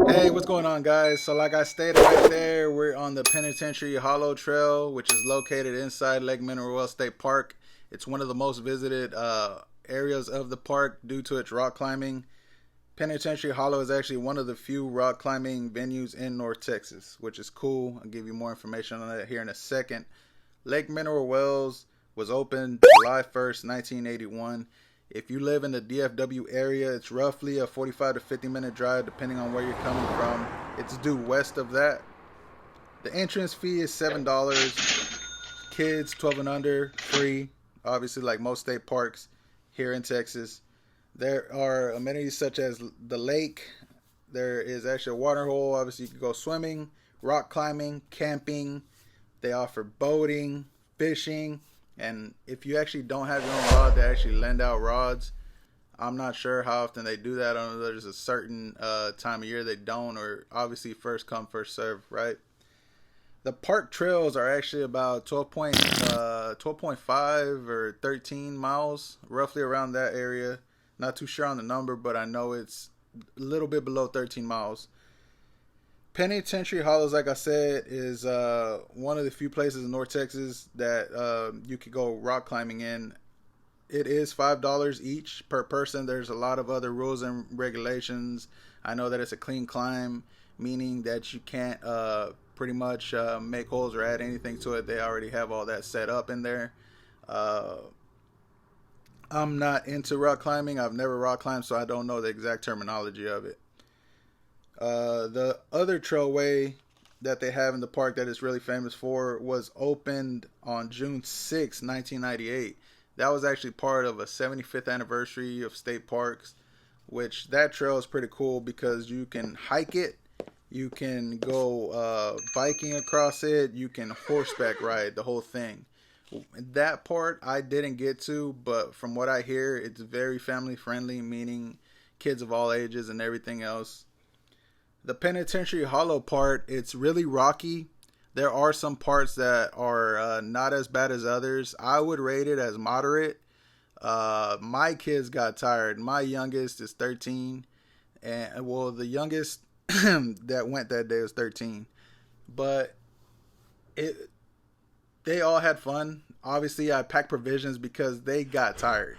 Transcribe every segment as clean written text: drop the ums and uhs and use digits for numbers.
Hey, what's going on, guys? So, like I stated right there, we're on the Penitentiary Hollow Trail, which is located inside Lake Mineral Wells State Park. It's one of the most visited areas of the park due to its rock climbing. Penitentiary Hollow is actually one of the few rock climbing venues in North Texas, which is cool. I'll give you more information on that here in a second. Lake Mineral Wells was opened July 1st, 1981. If you live in the DFW area, it's roughly a 45 to 50 minute drive depending on where you're coming from. It's due west of that. The entrance fee is $7. Kids 12 and under, free. Obviously, like most state parks here in Texas. There are amenities such as the lake. There is actually a water hole. Obviously, you can go swimming, rock climbing, camping. They offer boating, fishing. And if you actually don't have your own rod, they actually lend out rods. I'm not sure how often they do that. I don't know, there's a certain time of year they don't, or obviously first come, first serve, right? The park trails are actually about 12.5 or 13 miles, roughly around that area. Not too sure on the number, but I know it's a little bit below 13 miles. Penitentiary Hollows, like I said, is one of the few places in North Texas that you could go rock climbing in. It is $5 each per person. There's a lot of other rules and regulations. I know that it's a clean climb, meaning that you can't pretty much make holes or add anything to it. They already have all that set up in there. I'm not into rock climbing. I've never rock climbed, so I don't know the exact terminology of it. The other trailway that they have in the park that it's really famous for was opened on June 6, 1998. That was actually part of a 75th anniversary of state parks, which that trail is pretty cool because you can hike it, you can go biking across it, you can horseback ride the whole thing. That part I didn't get to, but from what I hear, it's very family friendly, meaning kids of all ages and everything else. The Penitentiary Hollow part, it's really rocky. There are some parts that are not as bad as others. I would rate it as moderate. My kids got tired. My youngest is 13. And well, the youngest that went that day was 13. But they all had fun. Obviously, I packed provisions because they got tired.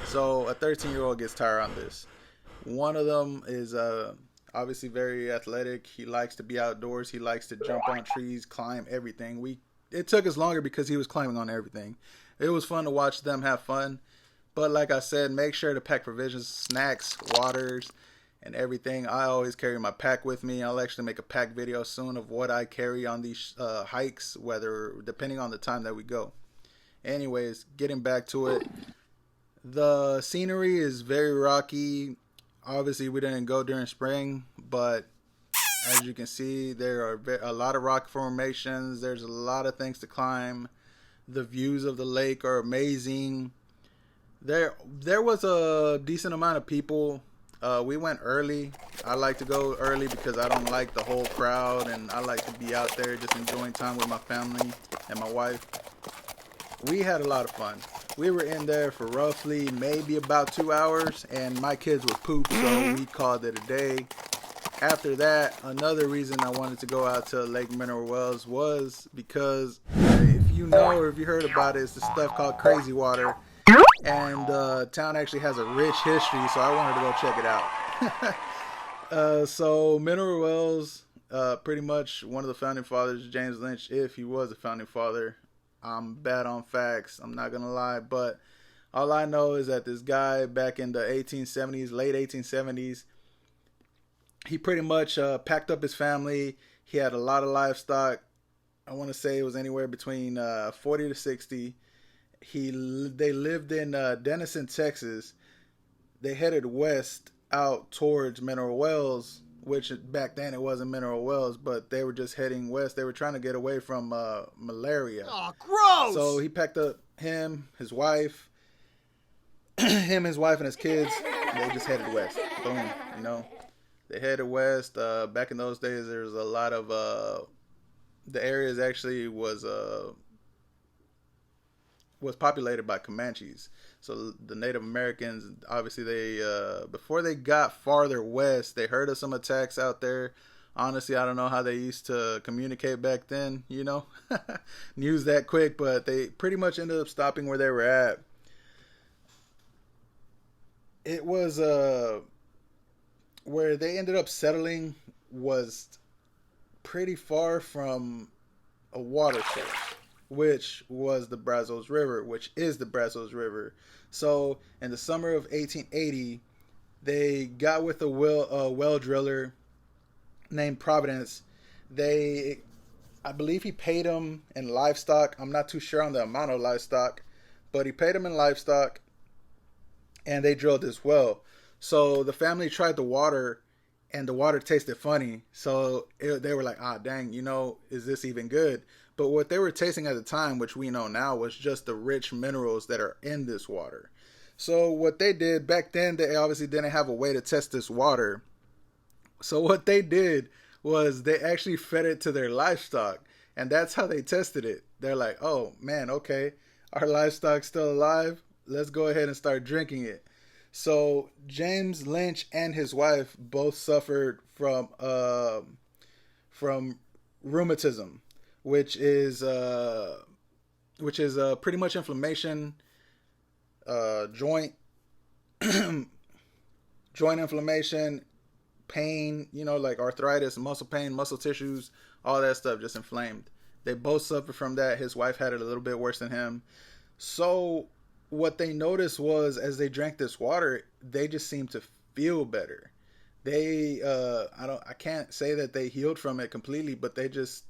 So a 13-year-old gets tired on this. One of them is obviously very athletic. He likes to be outdoors. He likes to jump on trees, climb everything. It took us longer because he was climbing on everything. It was fun to watch them have fun. But like I said, make sure to pack provisions, snacks, waters, and everything. I always carry my pack with me. I'll actually make a pack video soon of what I carry on these hikes, depending on the time that we go. Anyways, getting back to it. The scenery is very rocky. Obviously, we didn't go during spring, but as you can see, there are a lot of rock formations. There's a lot of things to climb. The views of the lake are amazing. There was a decent amount of people. We went early. I like to go early because I don't like the whole crowd, and I like to be out there just enjoying time with my family and my wife. We had a lot of fun. We were in there for roughly maybe about 2 hours, and my kids were pooped, so we called it a day. After that, another reason I wanted to go out to Lake Mineral Wells was because if you know or if you heard about it, it's the stuff called crazy water, and the town actually has a rich history, so I wanted to go check it out. So Mineral Wells, pretty much one of the founding fathers, James Lynch, if he was a founding father. I'm bad on facts, I'm not gonna lie, but all I know is that this guy back in the 1870s, late 1870s, he pretty much packed up his family. He had a lot of livestock. I want to say it was anywhere between 40 to 60. They lived in Denison, Texas. They headed west out towards Mineral Wells, which back then it wasn't Mineral Wells, but they were just heading west. They were trying to get away from malaria. Oh, gross! So he packed up his wife, and his kids. They just headed west. Boom, They headed west. Back in those days, there was a lot of the areas actually was was populated by Comanches. So the Native Americans, obviously, they before they got farther west, they heard of some attacks out there. Honestly, I don't know how they used to communicate back then, news that quick, but they pretty much ended up stopping where they were at. It was where they ended up settling was pretty far from a water source, which was the Brazos River, which is the Brazos River. So in the summer of 1880, they got with a well driller named Providence. I believe he paid him in livestock. I'm not too sure on the amount of livestock, but he paid him in livestock, and they drilled this well. So the family tried the water, and the water tasted funny. So they were like, dang, is this even good? But what they were tasting at the time, which we know now, was just the rich minerals that are in this water. So what they did back then, they obviously didn't have a way to test this water. So what they did was they actually fed it to their livestock, and that's how they tested it. They're like, oh man, okay, our livestock's still alive. Let's go ahead and start drinking it. So James Lynch and his wife both suffered from rheumatism, which is pretty much inflammation, joint inflammation, pain, like arthritis, muscle pain, muscle tissues, all that stuff just inflamed. They both suffered from that. His wife had it a little bit worse than him. So what they noticed was, as they drank this water, they just seemed to feel better. They I can't say that they healed from it completely, but they just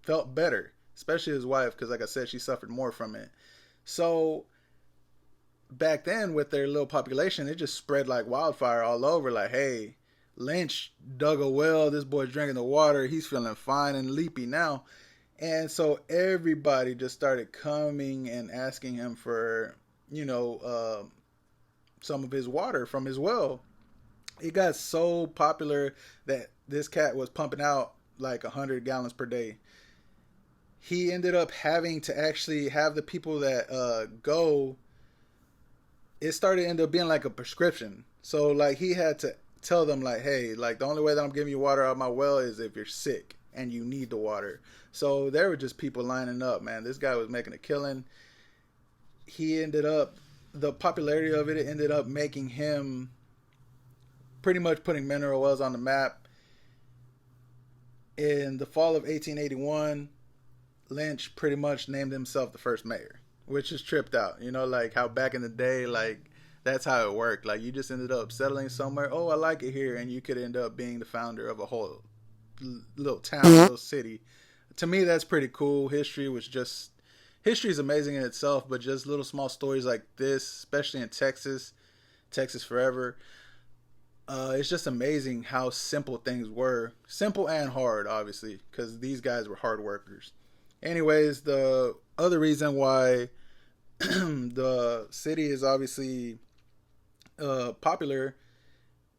felt better, especially his wife, because like I said, she suffered more from it. So back then, with their little population, it just spread like wildfire all over. Like, hey, Lynch dug a well, this boy's drinking the water, he's feeling fine and leapy now. And so everybody just started coming and asking him for some of his water from his well. It got so popular that this cat was pumping out like 100 gallons per day. He ended up having to actually have the people that go, it started to end up being like a prescription. So like he had to tell them like, hey, like the only way that I'm giving you water out of my well is if you're sick and you need the water. So there were just people lining up, man. This guy was making a killing. The popularity of it ended up making him pretty much putting mineral wells on the map. In the fall of 1881, Lynch pretty much named himself the first mayor, which is tripped out. Like how back in the day, like that's how it worked. Like you just ended up settling somewhere. Oh, I like it here. And you could end up being the founder of a whole little town, little city. To me, that's pretty cool. History is amazing in itself, but just little small stories like this, especially in Texas forever. It's just amazing how simple things were. Simple and hard, obviously, because these guys were hard workers. Anyways, the other reason why the city is obviously popular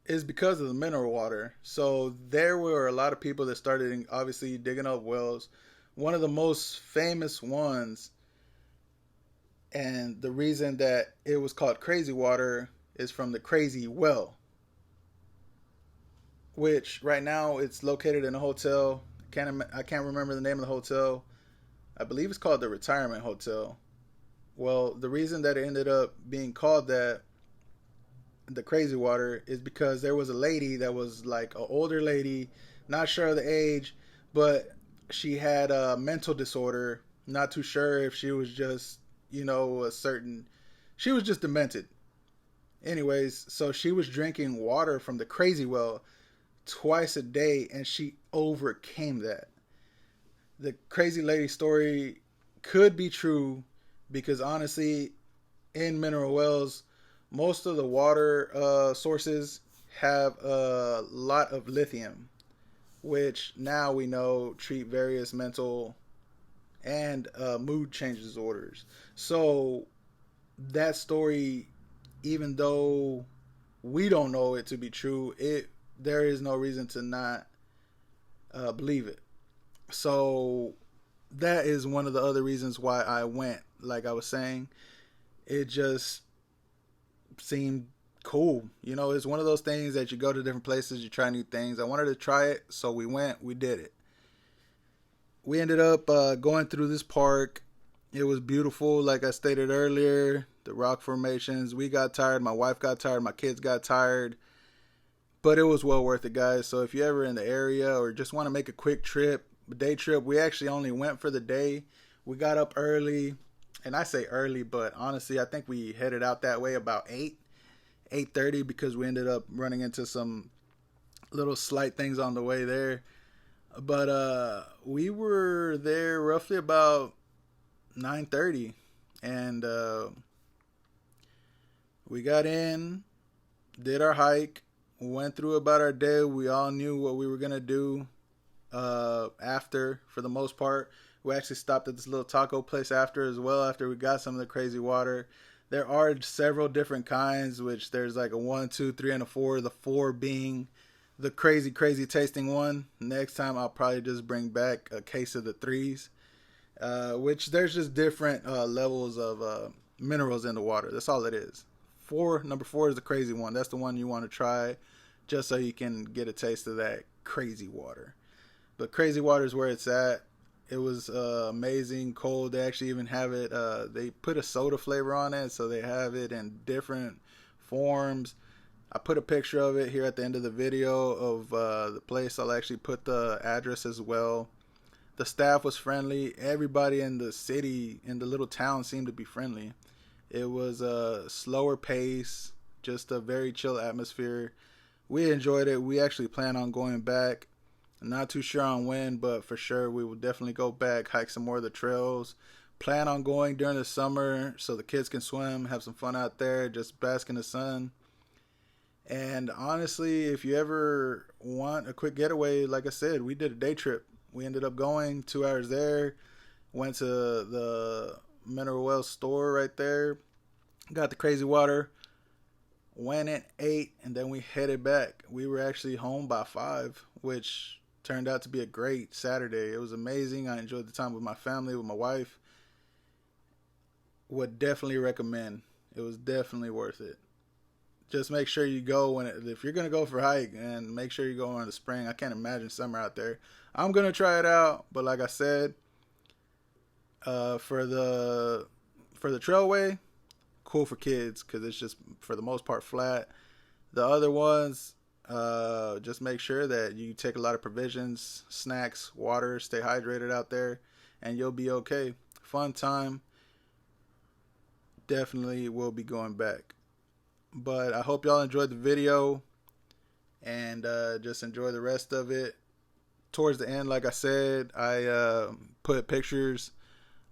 is because of the mineral water. So there were a lot of people that started obviously digging up wells. One of the most famous ones, and the reason that it was called Crazy Water, is from the Crazy Well, which right now it's located in a hotel. I can't remember the name of the hotel. I believe it's called the Retirement Hotel. Well, the reason that it ended up being called that, the Crazy Water, is because there was a lady that was like an older lady, not sure of the age, but she had a mental disorder. Not too sure if she was just, she was just demented. Anyways, so she was drinking water from the Crazy Well twice a day, and she overcame that. The crazy lady story could be true, because honestly, in mineral wells, most of the water sources have a lot of lithium, which now we know treat various mental and mood change disorders. So that story, even though we don't know it to be true, there is no reason to not believe it. So that is one of the other reasons why I went. Like I was saying, it just seemed cool. You know, it's one of those things that you go to different places, you try new things. I wanted to try it, so we went, we did it. We ended up going through this park. It was beautiful, like I stated earlier. The rock formations. We got tired. My wife got tired. My kids got tired. But it was well worth it, guys. So if you're ever in the area or just want to make a quick trip, a day trip, we actually only went for the day. We got up early. And I say early, but honestly, I think we headed out that way about 8:30, because we ended up running into some little slight things on the way there. But we were there roughly about 9:30, and we got in, did our hike, went through about our day. We all knew what we were gonna do after, for the most part. We actually stopped at this little taco place after as well, after we got some of the crazy water. There are several different kinds, which there's like a 1, 2, 3, and a 4. The 4 being the crazy tasting one. Next time I'll probably just bring back a case of the 3s, which there's just different levels of minerals in the water. That's all it is. Number 4 is the crazy one. That's the one you want to try, just so you can get a taste of that crazy water. But crazy water is where it's at. It was amazing, cold. They actually even have it, they put a soda flavor on it, so they have it in different forms. I put a picture of it here at the end of the video of the place. I'll actually put the address as well. The staff was friendly. Everybody in the city, in the little town, seemed to be friendly. It was a slower pace, just a very chill atmosphere. We enjoyed it. We actually plan on going back. I'm not too sure on when, but for sure we will definitely go back, hike some more of the trails. Plan on going during the summer so the kids can swim, have some fun out there, just bask in the sun. And honestly, if you ever want a quick getaway, like I said, we did a day trip. We ended up going 2 hours there, went to the mineral well store right there, got the crazy water, went and ate, and then we headed back. We were actually home by 5, which turned out to be a great Saturday. It was amazing. I enjoyed the time with my family, with my wife. Would definitely recommend. It was definitely worth it. Just make sure you go if you're going to go for a hike, and make sure you go in the spring. I can't imagine summer out there. I'm going to try it out, but like I said, for the trailway, cool for kids, because it's just for the most part flat. The other ones, just make sure that you take a lot of provisions, snacks, water, stay hydrated out there, and you'll be okay. Fun time. Definitely will be going back. But I hope y'all enjoyed the video, and just enjoy the rest of it. Towards the end, like I said, I put pictures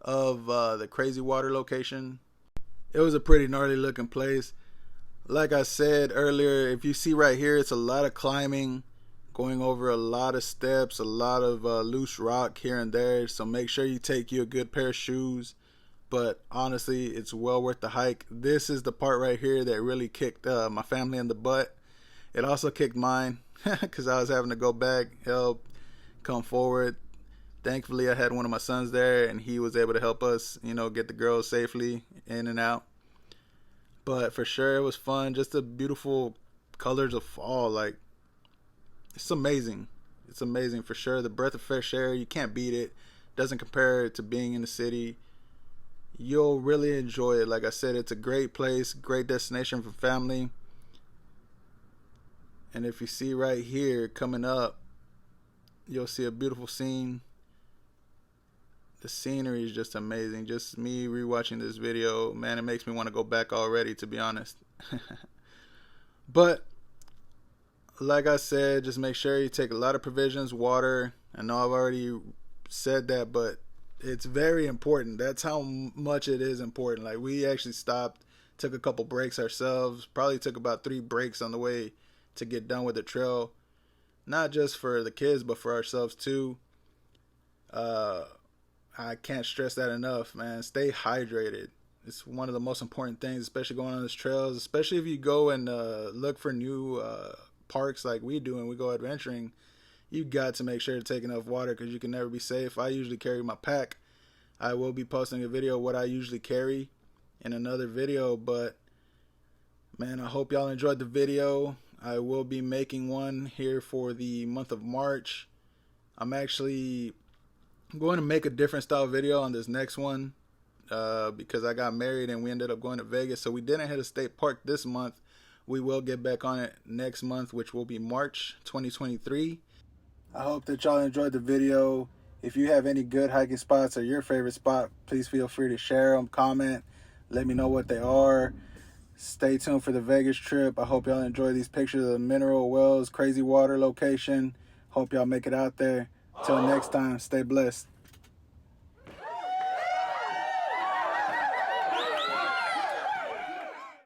of the crazy water location. It was a pretty gnarly looking place. Like I said earlier, if you see right here, it's a lot of climbing, going over a lot of steps, a lot of loose rock here and there. So make sure you take you a good pair of shoes. But honestly, it's well worth the hike. This is the part right here that really kicked my family in the butt. It also kicked mine, because I was having to go back, help, come forward. Thankfully, I had one of my sons there, and he was able to help us, get the girls safely in and out. But for sure, it was fun. Just the beautiful colors of fall. Like, it's amazing. It's amazing for sure. The breath of fresh air, you can't beat it. Doesn't compare to being in the city. You'll really enjoy it. Like I said, it's a great place, great destination for family. And if you see right here coming up, you'll see a beautiful scene. The scenery is just amazing. Just me rewatching this video, man, it makes me want to go back already, to be honest. But like I said, just make sure you take a lot of provisions, water. I know I've already said that, but it's very important. That's how much it is important. Like, we actually stopped, took a couple breaks ourselves, probably took about 3 breaks on the way to get done with the trail. Not just for the kids, but for ourselves too. I can't stress that enough, man. Stay hydrated. It's one of the most important things, especially going on these trails, especially if you go and look for new parks like we do and we go adventuring. you got to make sure to take enough water because you can never be safe. I usually carry my pack. I will be posting a video of what I usually carry in another video, but man, I hope y'all enjoyed the video. I will be making one here for the month of March. I'm actually going to make a different style video on this next one because I got married and we ended up going to Vegas, so we didn't hit a state park this month. We will get back on it next month, which will be March 2023. I hope that y'all enjoyed the video. If you have any good hiking spots or your favorite spot, please feel free to share them, comment, let me know what they are. Stay tuned for the Vegas trip. I hope y'all enjoy these pictures of the mineral wells, crazy water location. Hope y'all make it out there. Till next time, stay blessed.